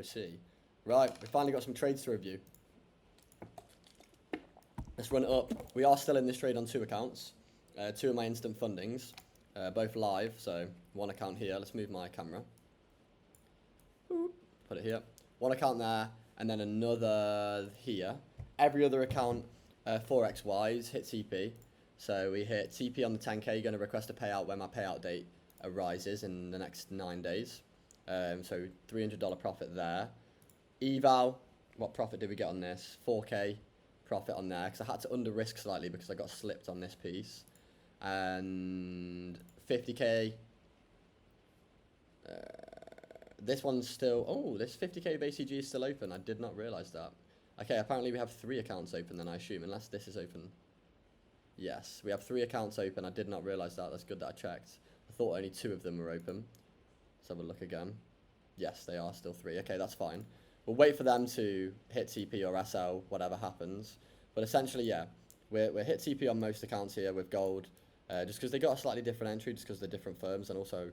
OC. Right, we finally got some trades to review. Let's run it up. We are still in this trade on 2 accounts. 2 of my instant fundings, both live. So 1 account here. Let's move my camera. Put it here. 1 account there, and then another here. Every other account, Forex wise, hit TP. So we hit TP on the 10k. Going to request a payout when my payout date arises in the next 9 days. So $300 profit there. Eval, what profit did we get on this? 4k profit on there, because I had to under risk slightly because I got slipped on this piece. And 50k. This one's still, oh, this 50k of ACG is still open. I did not realize that. Okay, apparently we have 3 accounts open then, I assume, unless this is open. Yes, we have 3 accounts open. I did not realize that. That's good that I checked. I thought only 2 of them were open. Let's have a look again. Yes, they are still 3. Okay, that's fine. We'll wait for them to hit TP or SL, whatever happens. But essentially, yeah, we're hit TP on most accounts here with gold, just because they got a slightly different entry, just because they're different firms, and also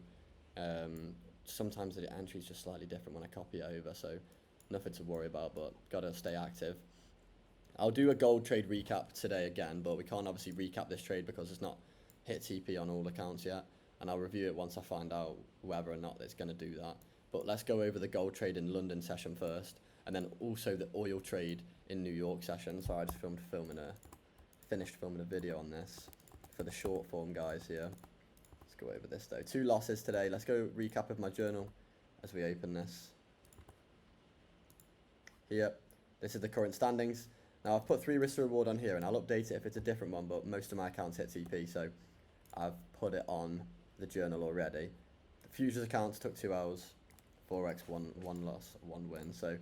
sometimes the entry is just slightly different when I copy it over, so nothing to worry about, but got to stay active. I'll do a gold trade recap today again, but we can't obviously recap this trade because it's not hit TP on all accounts yet, and I'll review it once I find out whether or not it's going to do that. But let's go over the gold trade in London session first, and then also the oil trade in New York session. So I just finished filming a video on this for the short form guys here. Let's go over this though. 2 losses today. Let's go recap of my journal as we open this. Here, this is the current standings. Now I've put 3 risk to reward on here, and I'll update it if it's a different one, but most of my accounts hit TP, so I've put it on the journal already. The futures accounts took 2 hours. Forex, one loss, 1 win. So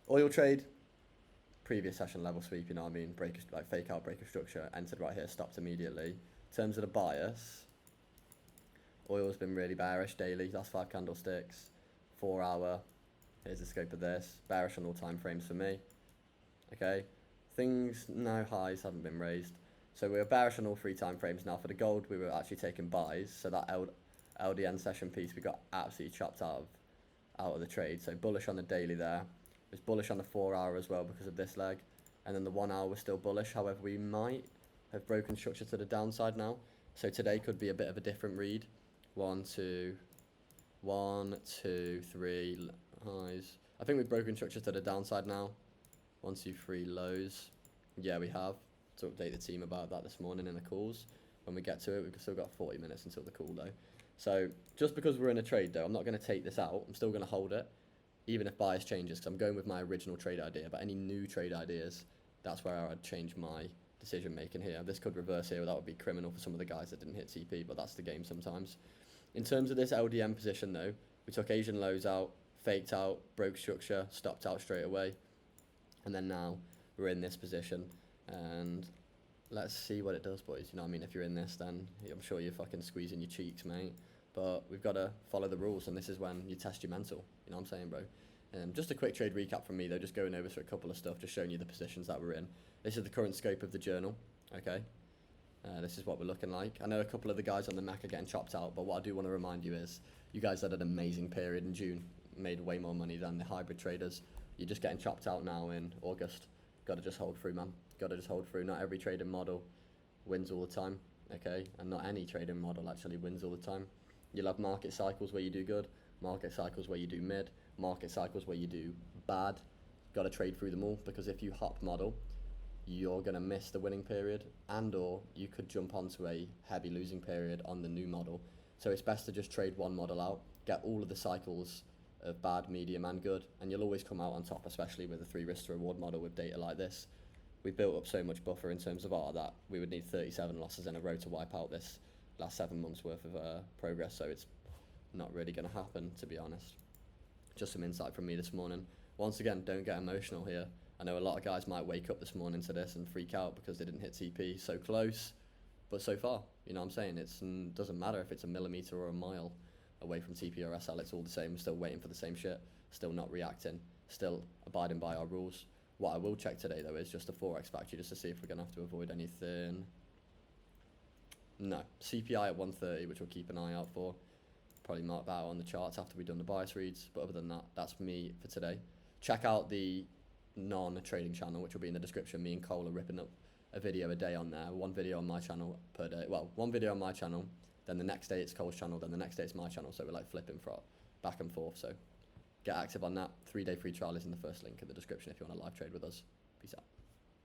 oil trade, previous session level sweep, you know what I mean, break, like fake out, break of structure, entered right here, stopped immediately. In terms of the bias, oil's been really bearish daily. That's 5 candlesticks, 4 hour. Here's the scope of this. Bearish on all time frames for me. Okay, things, no highs haven't been raised. So we were bearish on all 3 time frames. Now for the gold, we were actually taking buys. So that LDN session piece, we got absolutely chopped out of the trade. So bullish on the daily there. It was bullish on the 4 hour as well because of this leg. And then the 1 hour was still bullish. However, we might have broken structure to the downside now. So today could be a bit of a different read. 1, 2, 3 highs. I think we've broken structure to the downside now. 1, 2, 3 lows. Yeah, we have. To update the team about that this morning in the calls. When we get to it, we've still got 40 minutes until the call though. So just because we're in a trade though, I'm not going to take this out. I'm still going to hold it, even if bias changes, because I'm going with my original trade idea. But any new trade ideas, that's where I'd change my decision making here. This could reverse here. That would be criminal for some of the guys that didn't hit TP, but that's the game sometimes. In terms of this LDM position though, we took Asian lows out, faked out, broke structure, stopped out straight away. And then now we're in this position. And let's see what it does, boys. You know what I mean? If you're in this, then I'm sure you're fucking squeezing your cheeks, mate. But we've got to follow the rules, and this is when you test your mental. You know what I'm saying, bro? Just a quick trade recap from me, though, just going over through a couple of stuff, just showing you the positions that we're in. This is the current scope of the journal, okay? This is what we're looking like. I know a couple of the guys on the Mac are getting chopped out, but what I do want to remind you is you guys had an amazing period in June, made way more money than the hybrid traders. You're just getting chopped out now in August. Got to just hold through, man. Got to just hold through. Not every trading model wins all the time, okay? And not any trading model actually wins all the time. You'll have market cycles where you do good, market cycles where you do mid, market cycles where you do bad. Got to trade through them all, because if you hop model, you're going to miss the winning period, and or you could jump onto a heavy losing period on the new model. So it's best to just trade one model out, get all of the cycles of bad, medium and good, and you'll always come out on top, especially with a 3 risk to reward model with data like this. We built up so much buffer in terms of R that we would need 37 losses in a row to wipe out this last 7 months worth of progress, so it's not really going to happen, to be honest. Just some insight from me this morning. Once again, don't get emotional here. I know a lot of guys might wake up this morning to this and freak out because they didn't hit TP so close, but so far, you know what I'm saying? It doesn't matter if it's a millimeter or a mile away from TP or SL, it's all the same. We're still waiting for the same shit, still not reacting, still abiding by our rules. What I will check today though is just the Forex factory, just to see if we're going to have to avoid anything. No, CPI at 130, which we'll keep an eye out for. probably mark that out on the charts after we've done the bias reads. But other than that, that's me for today. Check out the non-trading channel, which will be in the description. Me and Cole are ripping up a video a day on there. One video on my channel per day. Well, one video on my channel, then the next day it's Cole's channel, then the next day it's my channel. So we're like flipping for back and forth. So get active on that. 3-day free trial is in the first link in the description if you want to live trade with us. Peace out.